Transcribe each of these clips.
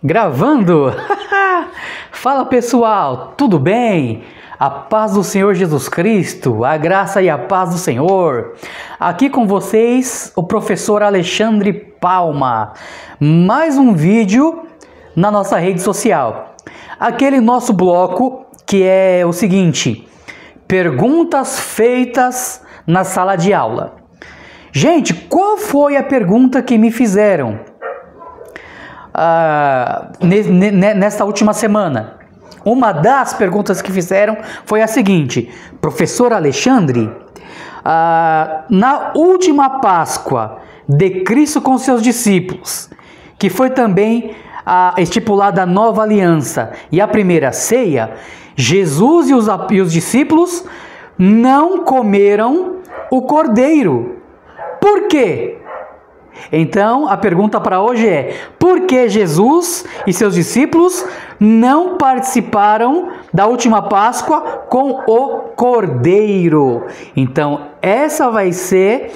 Gravando! Fala pessoal, tudo bem? A paz do Senhor Jesus Cristo, a graça e a paz do Senhor. Aqui com vocês, o professor Alexandre Palma. Mais um vídeo na nossa rede social. Aquele nosso bloco que é o seguinte: perguntas feitas na sala de aula. Gente, qual foi a pergunta que me fizeram nesta última semana? Uma das perguntas que fizeram foi a seguinte: professor Alexandre, na última Páscoa de Cristo com seus discípulos, que foi também estipulada a nova aliança e a primeira ceia, Jesus e os discípulos não comeram o cordeiro. Por quê? Então, a pergunta para hoje é: por que Jesus e seus discípulos não participaram da última Páscoa com o Cordeiro? Então, essa vai ser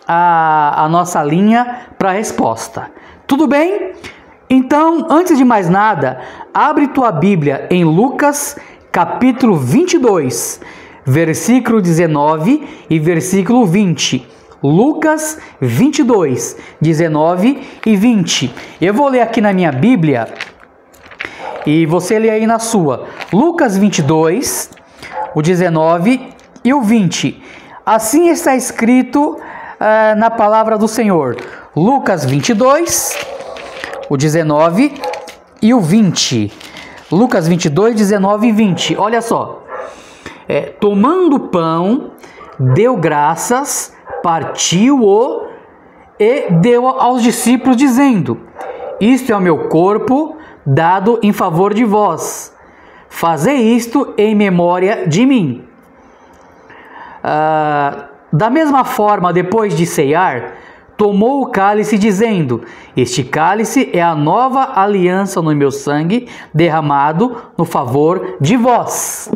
a nossa linha para a resposta. Tudo bem? Então, antes de mais nada, abre tua Bíblia em Lucas, capítulo 22, versículo 19 e versículo 20. Lucas 22, 19 e 20. Eu vou ler aqui na minha Bíblia e você lê aí na sua. Lucas 22, o 19 e o 20. Assim está escrito na palavra do Senhor. Lucas 22, o 19 e o 20. Lucas 22, 19 e 20. Olha só. Tomando o pão, deu graças, partiu-o e deu aos discípulos, dizendo: isto é o meu corpo, dado em favor de vós. Fazei isto em memória de mim. Da mesma forma, depois de ceiar, tomou o cálice, dizendo: este cálice é a nova aliança no meu sangue, derramado no favor de vós.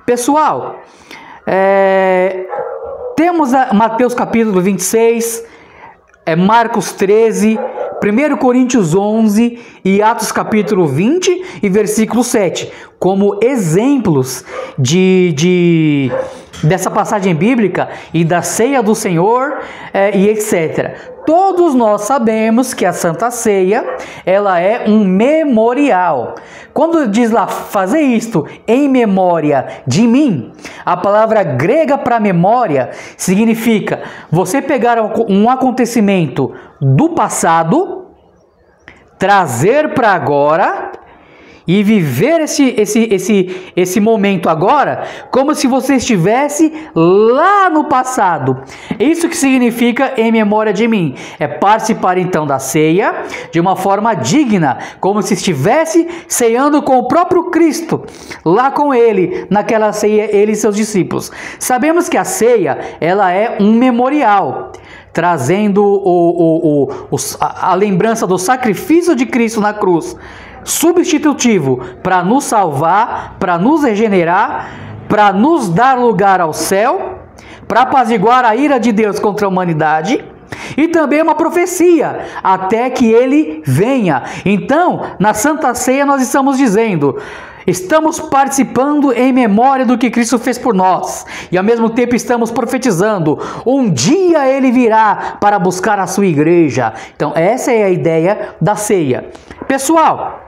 Pessoal, temos Mateus capítulo 26, Marcos 13, 1 Coríntios 11 e Atos capítulo 20 e versículo 7, como exemplos dessa passagem bíblica e da ceia do Senhor e etc. Todos nós sabemos que a Santa Ceia, ela é um memorial. Quando diz lá, fazer isto em memória de mim, a palavra grega para memória significa você pegar um acontecimento do passado, trazer para agora e viver esse momento agora como se você estivesse lá no passado. Isso que significa em memória de mim. É participar então da ceia de uma forma digna, como se estivesse ceando com o próprio Cristo, lá com ele, naquela ceia, ele e seus discípulos. Sabemos que a ceia, ela é um memorial, trazendo a lembrança do sacrifício de Cristo na cruz, substitutivo para nos salvar, para nos regenerar, para nos dar lugar ao céu, para apaziguar a ira de Deus contra a humanidade, e também uma profecia até que ele venha. Então, na Santa Ceia nós estamos dizendo: estamos participando em memória do que Cristo fez por nós. E ao mesmo tempo estamos profetizando: um dia ele virá para buscar a sua igreja. Então essa é a ideia da ceia. Pessoal,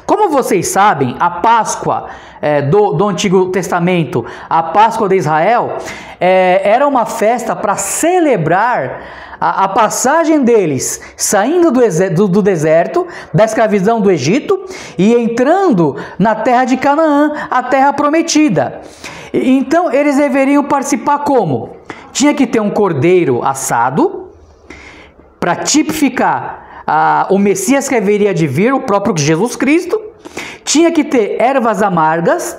como vocês sabem, a Páscoa do Antigo Testamento, a Páscoa de Israel, era uma festa para celebrar a passagem deles saindo do deserto, da escravidão do Egito, e entrando na terra de Canaã, a terra prometida. Então eles deveriam participar como? Tinha que ter um cordeiro assado para tipificar o Messias que haveria de vir, o próprio Jesus Cristo. Tinha que ter ervas amargas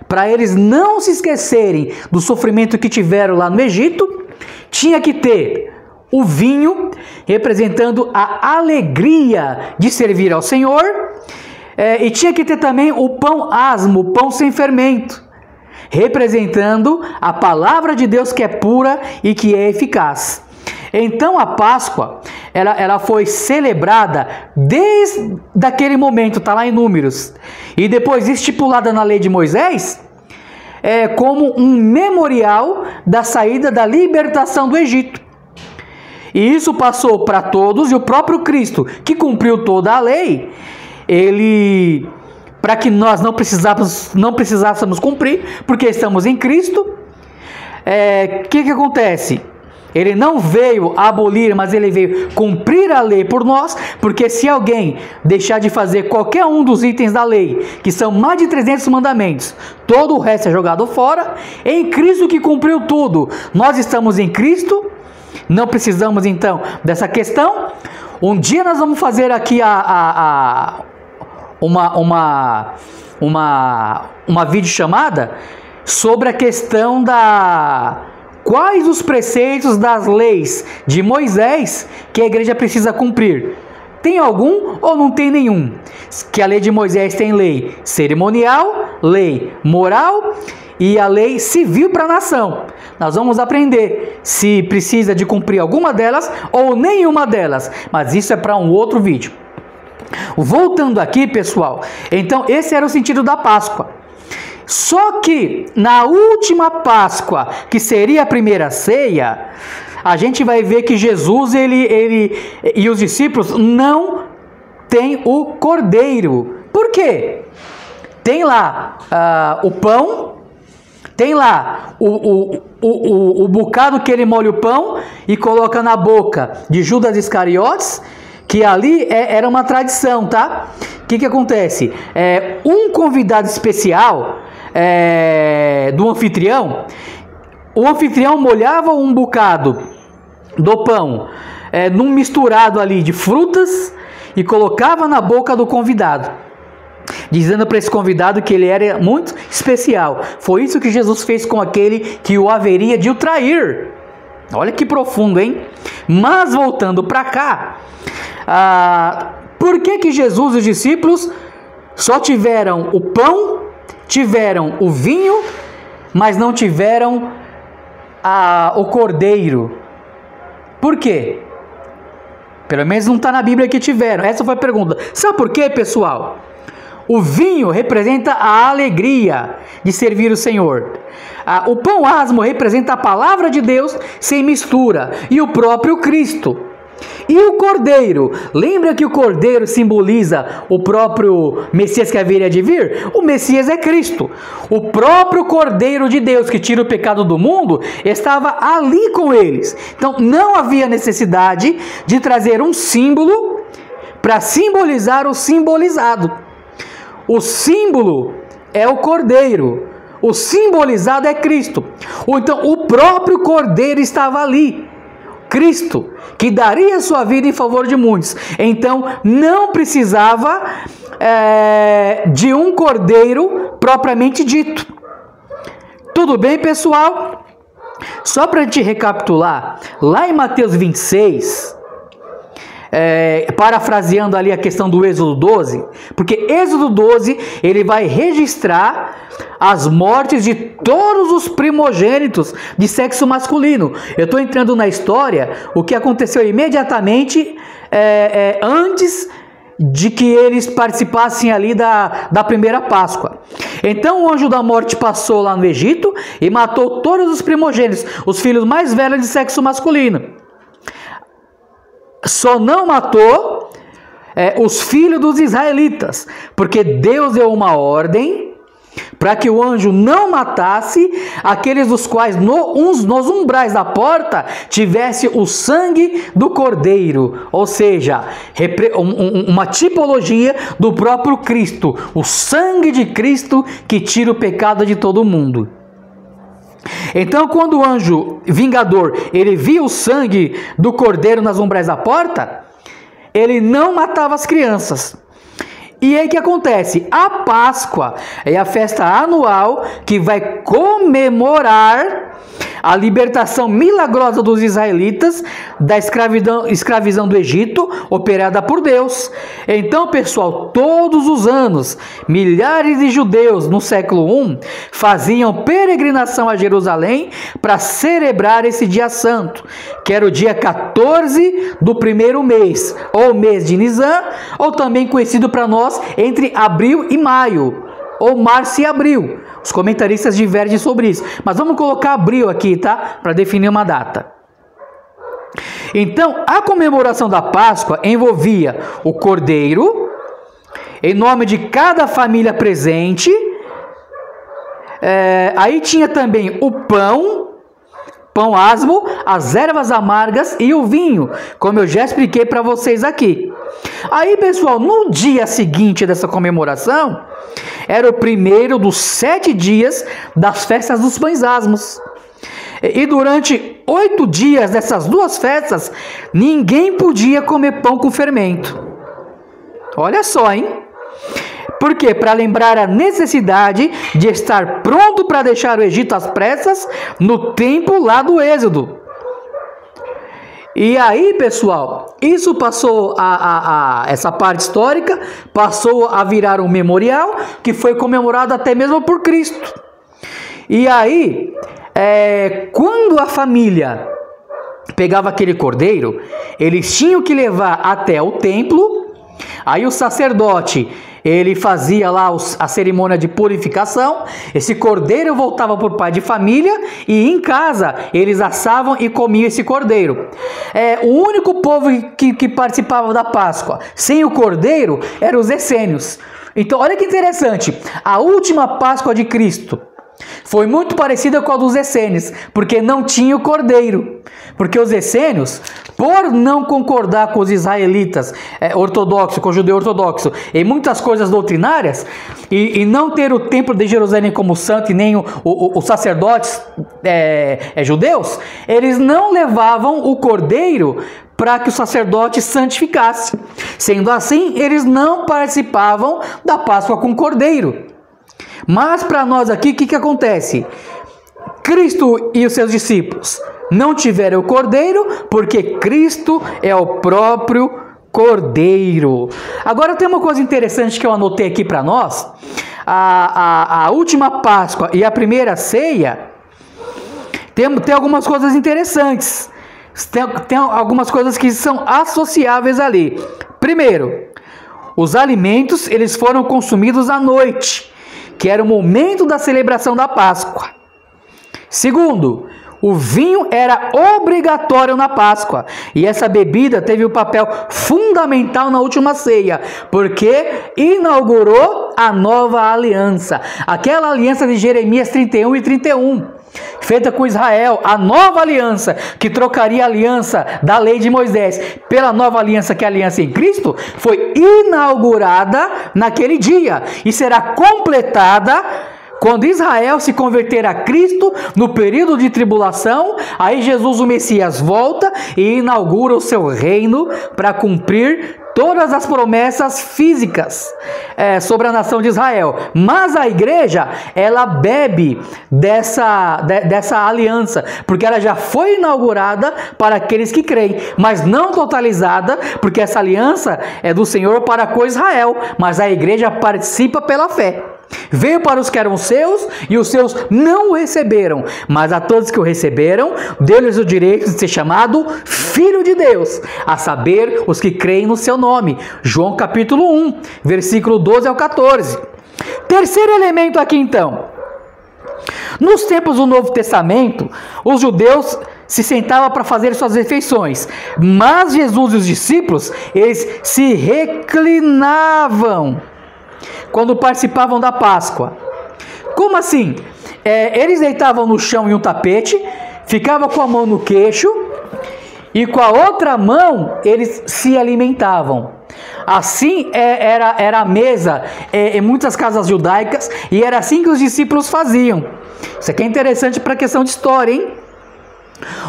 para eles não se esquecerem do sofrimento que tiveram lá no Egito. Tinha que ter o vinho, representando a alegria de servir ao Senhor. E tinha que ter também o pão asmo, o pão sem fermento, representando a palavra de Deus que é pura e que é eficaz. Então a Páscoa, ela foi celebrada desde aquele momento, está lá em Números, e depois estipulada na lei de Moisés, como um memorial da saída, da libertação do Egito. E isso passou para todos, e o próprio Cristo, que cumpriu toda a lei, ele, para que nós não precisássemos cumprir, porque estamos em Cristo, que acontece? Ele não veio abolir, mas ele veio cumprir a lei por nós, porque se alguém deixar de fazer qualquer um dos itens da lei, que são mais de 300 mandamentos, todo o resto é jogado fora. Em Cristo que cumpriu tudo, nós estamos em Cristo, não precisamos então dessa questão. Um dia nós vamos fazer aqui uma videochamada sobre a questão quais os preceitos das leis de Moisés que a igreja precisa cumprir. Tem algum ou não tem nenhum? Que a lei de Moisés tem lei cerimonial, lei moral e a lei civil para a nação. Nós vamos aprender se precisa de cumprir alguma delas ou nenhuma delas, mas isso é para um outro vídeo. Voltando aqui, pessoal, então esse era o sentido da Páscoa. Só que na última Páscoa, que seria a primeira ceia, a gente vai ver que Jesus ele e os discípulos não têm o cordeiro. Por quê? Tem lá o pão, tem lá o bocado que ele molha o pão e coloca na boca de Judas Iscariotes, que ali era uma tradição, tá? O que acontece? Um convidado especial do anfitrião, o anfitrião molhava um bocado do pão num misturado ali de frutas e colocava na boca do convidado, dizendo para esse convidado que ele era muito especial. Foi isso que Jesus fez com aquele que o haveria de o trair. Olha que profundo, hein? Mas voltando para cá, por que Jesus e os discípulos só tiveram o pão, tiveram o vinho, mas não tiveram o cordeiro? Por quê? Pelo menos não está na Bíblia que tiveram. Essa foi a pergunta. Sabe por quê, pessoal? O vinho representa a alegria de servir o Senhor. O pão asmo representa a palavra de Deus sem mistura e o próprio Cristo. E o cordeiro, lembra que o cordeiro simboliza o próprio Messias que haveria de vir? O Messias é Cristo. O próprio cordeiro de Deus que tira o pecado do mundo estava ali com eles. Então não havia necessidade de trazer um símbolo para simbolizar o simbolizado. O símbolo é o cordeiro, o simbolizado é Cristo. Ou então o próprio cordeiro estava ali. Cristo, que daria sua vida em favor de muitos. Então, não precisava de um cordeiro propriamente dito. Tudo bem, pessoal? Só para te recapitular, lá em Mateus 26, parafraseando ali a questão do Êxodo 12, porque Êxodo 12, ele vai registrar as mortes de todos os primogênitos de sexo masculino. Eu estou entrando na história, o que aconteceu imediatamente antes de que eles participassem ali da primeira Páscoa. Então o anjo da morte passou lá no Egito e matou todos os primogênitos, os filhos mais velhos de sexo masculino. Só não matou os filhos dos israelitas, porque Deus deu uma ordem para que o anjo não matasse aqueles dos quais nos umbrais da porta tivesse o sangue do cordeiro, ou seja, uma tipologia do próprio Cristo, o sangue de Cristo que tira o pecado de todo mundo. Então, quando o anjo vingador ele via o sangue do cordeiro nas umbrais da porta, ele não matava as crianças. E aí o que acontece? A Páscoa é a festa anual que vai comemorar a libertação milagrosa dos israelitas da escravidão do Egito, operada por Deus. Então, pessoal, todos os anos, milhares de judeus no século I faziam peregrinação a Jerusalém para celebrar esse dia santo, que era o dia 14 do primeiro mês, ou mês de Nisan, ou também conhecido para nós entre abril e maio, ou março e abril. Os comentaristas divergem sobre isso, mas vamos colocar abril aqui, tá? Para definir uma data. Então, a comemoração da Páscoa envolvia o cordeiro, em nome de cada família presente. Aí tinha também o pão asmo, as ervas amargas e o vinho, como eu já expliquei para vocês aqui. Aí, pessoal, no dia seguinte dessa comemoração, era o primeiro dos 7 dias das festas dos pães asmos. E durante 8 dias dessas duas festas, ninguém podia comer pão com fermento. Olha só, hein? Por quê? Para lembrar a necessidade de estar pronto para deixar o Egito às pressas no tempo lá do Êxodo. E aí, pessoal, isso passou essa parte histórica passou a virar um memorial que foi comemorado até mesmo por Cristo. E aí, quando a família pegava aquele cordeiro, eles tinham que levar até o templo. Aí o sacerdote, ele fazia lá a cerimônia de purificação. Esse cordeiro voltava para o pai de família e em casa eles assavam e comiam esse cordeiro. O único povo que participava da Páscoa sem o cordeiro eram os essênios. Então olha que interessante, a última Páscoa de Cristo foi muito parecida com a dos essênios, porque não tinha o cordeiro. Porque os essênios, por não concordar com os israelitas ortodoxos, com o judeu ortodoxo, em muitas coisas doutrinárias, e não ter o templo de Jerusalém como santo, e nem os sacerdotes judeus, eles não levavam o cordeiro para que o sacerdote santificasse. Sendo assim, eles não participavam da Páscoa com cordeiro. Mas para nós aqui, o que acontece? Cristo e os seus discípulos não tiveram o cordeiro, porque Cristo é o próprio cordeiro. Agora tem uma coisa interessante que eu anotei aqui para nós. A última Páscoa e a primeira ceia tem algumas coisas interessantes. Tem algumas coisas que são associáveis ali. Primeiro, os alimentos eles foram consumidos à noite, que era o momento da celebração da Páscoa. Segundo, o vinho era obrigatório na Páscoa, e essa bebida teve um papel fundamental na última ceia, porque inaugurou a nova aliança, aquela aliança de Jeremias 31 e 31, feita com Israel, a nova aliança, que trocaria a aliança da lei de Moisés pela nova aliança, que é a aliança em Cristo, foi inaugurada naquele dia, e será completada quando Israel se converter a Cristo no período de tribulação. Aí Jesus, o Messias, volta e inaugura o seu reino para cumprir todas as promessas físicas sobre a nação de Israel. Mas a igreja, ela bebe dessa aliança, porque ela já foi inaugurada para aqueles que creem, mas não totalizada, porque essa aliança é do Senhor para com Israel, mas a igreja participa pela fé. Veio para os que eram seus, e os seus não o receberam, mas a todos que o receberam, deu-lhes o direito de ser chamado Filho de Deus, a saber, os que creem no seu nome. João capítulo 1, versículo 12 ao 14. Terceiro elemento aqui então. Nos tempos do Novo Testamento, os judeus se sentavam para fazer suas refeições, mas Jesus e os discípulos, eles se reclinavam quando participavam da Páscoa. Como assim? Eles deitavam no chão em um tapete, ficavam com a mão no queixo e com a outra mão eles se alimentavam. Assim era a mesa em muitas casas judaicas, e era assim que os discípulos faziam. Isso aqui é interessante para a questão de história, hein?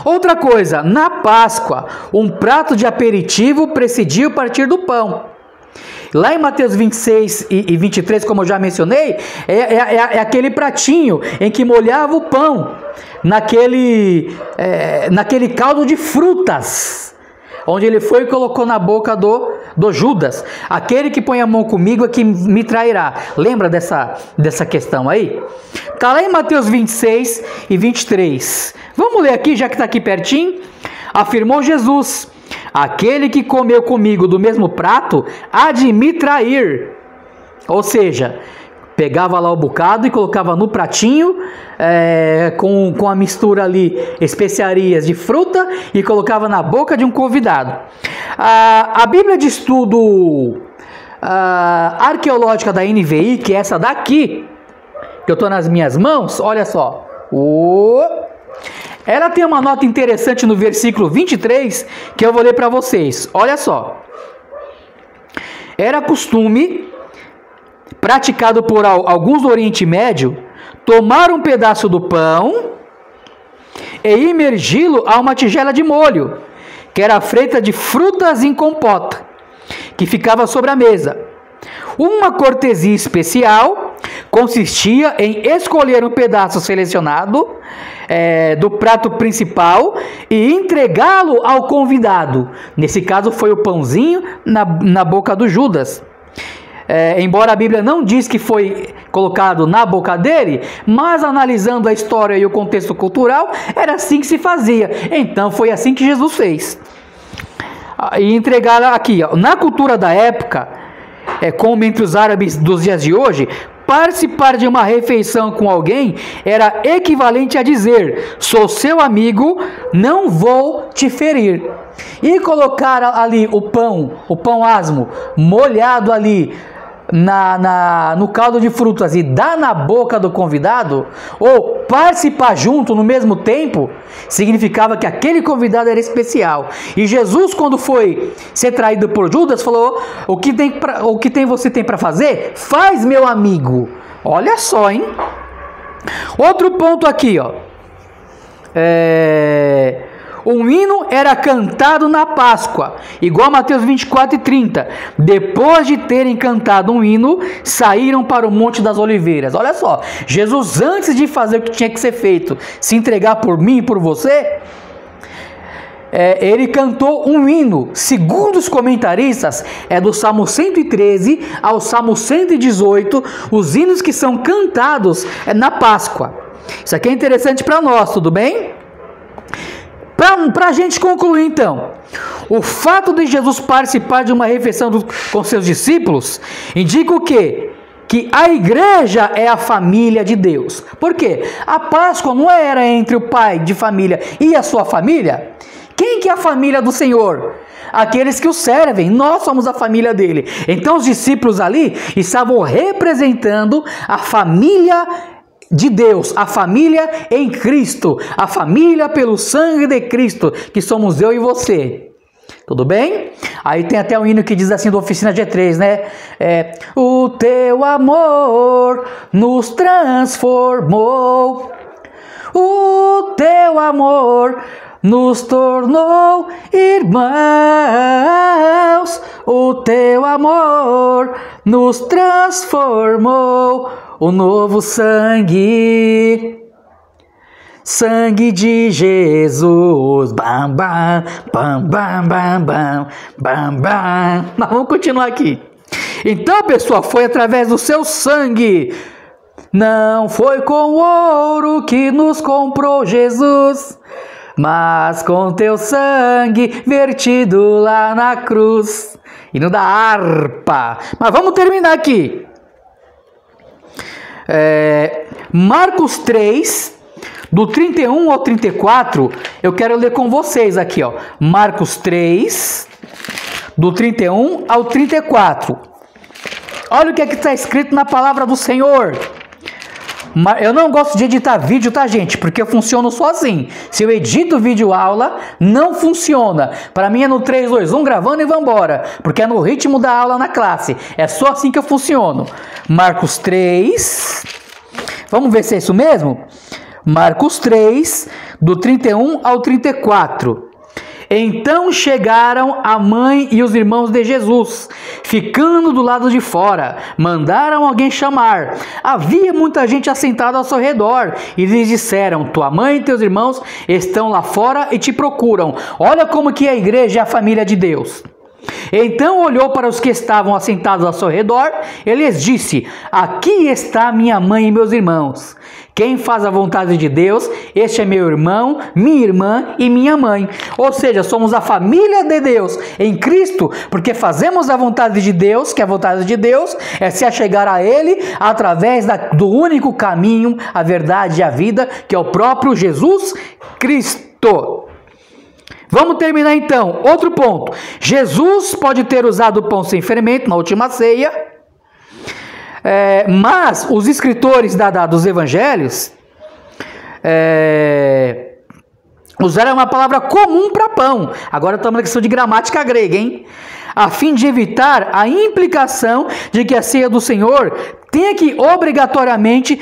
Outra coisa, na Páscoa, um prato de aperitivo precedia o partir do pão. Lá em Mateus 26 e 23, como eu já mencionei, é aquele pratinho em que molhava o pão, naquele caldo de frutas, onde ele foi e colocou na boca do Judas. Aquele que põe a mão comigo é que me trairá. Lembra dessa questão aí? Está lá em Mateus 26 e 23. Vamos ler aqui, já que está aqui pertinho. Afirmou Jesus: aquele que comeu comigo do mesmo prato há de me trair. Ou seja, pegava lá o bocado e colocava no pratinho, com a mistura ali, especiarias de fruta, e colocava na boca de um convidado. A Bíblia de Estudo Arqueológica da NVI, que é essa daqui, que eu estou nas minhas mãos, olha só. Ela tem uma nota interessante no versículo 23, que eu vou ler para vocês. Olha só. Era costume, praticado por alguns do Oriente Médio, tomar um pedaço do pão e imergi-lo a uma tigela de molho, que era feita de frutas em compota, que ficava sobre a mesa. Uma cortesia especial consistia em escolher um pedaço selecionado do prato principal e entregá-lo ao convidado. Nesse caso foi o pãozinho na boca do Judas. Embora a Bíblia não diz que foi colocado na boca dele, mas analisando a história e o contexto cultural, era assim que se fazia. Então foi assim que Jesus fez. E entregar aqui, ó, na cultura da época, como entre os árabes dos dias de hoje, participar de uma refeição com alguém era equivalente a dizer: sou seu amigo, não vou te ferir. E colocar ali o pão asmo, molhado ali no caldo de frutas e dar na boca do convidado, ou participar junto no mesmo tempo, significava que aquele convidado era especial. E Jesus, quando foi ser traído por Judas, falou: o que você tem para fazer? Faz, meu amigo. Olha só, hein? Outro ponto aqui, ó. Um hino era cantado na Páscoa, igual a Mateus 24 e 30. Depois de terem cantado um hino, saíram para o Monte das Oliveiras. Olha só, Jesus, antes de fazer o que tinha que ser feito, se entregar por mim e por você, ele cantou um hino. Segundo os comentaristas, é do Salmo 113 ao Salmo 118, os hinos que são cantados na Páscoa. Isso aqui é interessante para nós, tudo bem? Para a gente concluir, então, o fato de Jesus participar de uma refeição com seus discípulos indica o quê? Que a igreja é a família de Deus. Por quê? A Páscoa não era entre o pai de família e a sua família? Quem que é a família do Senhor? Aqueles que o servem. Nós somos a família dele. Então os discípulos ali estavam representando a família de Deus, a família em Cristo, a família pelo sangue de Cristo, que somos eu e você. Tudo bem? Aí tem até um hino que diz assim, do Oficina G3, né? O teu amor nos transformou, o teu amor nos tornou irmãos, o teu amor nos transformou. O novo sangue de Jesus. Bam, bam, bam, bam, bam, bam, bam, bam. Mas vamos continuar aqui. Então, pessoal, foi através do seu sangue. Não foi com o ouro que nos comprou Jesus, mas com teu sangue vertido lá na cruz. Hino da harpa. Mas vamos terminar aqui. Marcos 3, do 31 ao 34, eu quero ler com vocês aqui, ó. Marcos 3, do 31 ao 34. Olha o que está escrito na palavra do Senhor. Eu não gosto de editar vídeo, tá, gente? Porque eu funciono só assim. Se eu edito vídeo aula, não funciona. Para mim é no 3, 2, 1, gravando e vambora. Porque é no ritmo da aula na classe. É só assim que eu funciono. Marcos 3. Vamos ver se é isso mesmo? Marcos 3, do 31 ao 34. Então chegaram a mãe e os irmãos de Jesus, ficando do lado de fora. Mandaram alguém chamar. Havia muita gente assentada ao seu redor e lhes disseram: tua mãe e teus irmãos estão lá fora e te procuram. Olha como que a igreja é a família de Deus. Então olhou para os que estavam assentados ao seu redor e lhes disse: aqui está minha mãe e meus irmãos. Quem faz a vontade de Deus, este é meu irmão, minha irmã e minha mãe. Ou seja, somos a família de Deus em Cristo, porque fazemos a vontade de Deus, que a vontade de Deus é se achegar a Ele através do único caminho, a verdade e a vida, que é o próprio Jesus Cristo. Vamos terminar então. Outro ponto. Jesus pode ter usado o pão sem fermento na última ceia, mas os escritores dos evangelhos usaram uma palavra comum para pão. Agora estamos na questão de gramática grega, hein? A fim de evitar a implicação de que a ceia do Senhor tem que obrigatoriamente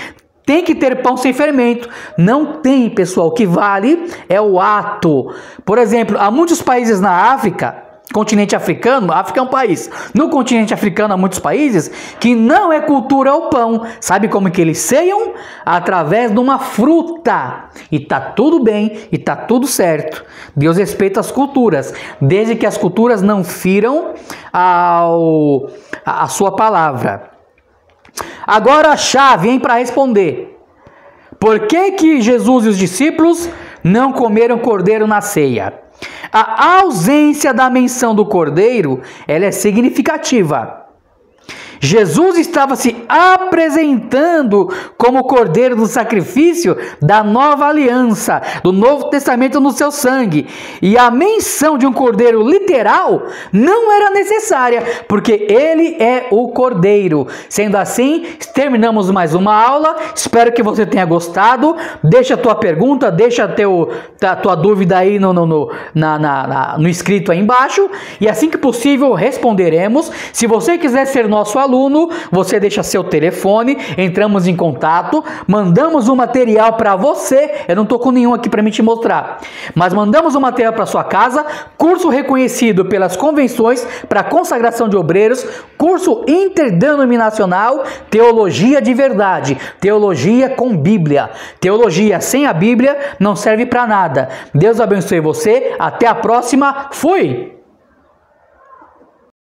ter pão sem fermento. Não tem, pessoal. O que vale é o ato. Por exemplo, há muitos países na África, continente africano, a África é um país. No continente africano há muitos países que não é cultura o pão. Sabe como que eles ceiam? Através de uma fruta. E tá tudo bem, e tá tudo certo. Deus respeita as culturas, desde que as culturas não firam a sua palavra. Agora a chave, hein, para responder. Por que Jesus e os discípulos não comeram cordeiro na ceia? A ausência da menção do cordeiro, ela é significativa. Jesus estava se apresentando como cordeiro do sacrifício da nova aliança, do Novo Testamento no seu sangue. E a menção de um cordeiro literal não era necessária, porque ele é o cordeiro. No assim, terminamos mais uma aula. Espero que você tenha gostado. Deixa a tua pergunta, deixa a tua dúvida aí no escrito aí embaixo. E assim que possível responderemos. Se você quiser ser nosso aluno, você deixa seu telefone, entramos em contato, mandamos um material para você. Eu não estou com nenhum aqui para me te mostrar, mas mandamos um material para sua casa, curso reconhecido pelas convenções para consagração de obreiros, curso interdenominacional, teologia de verdade, teologia com Bíblia. Teologia sem a Bíblia não serve para nada. Deus abençoe você, até a próxima, fui!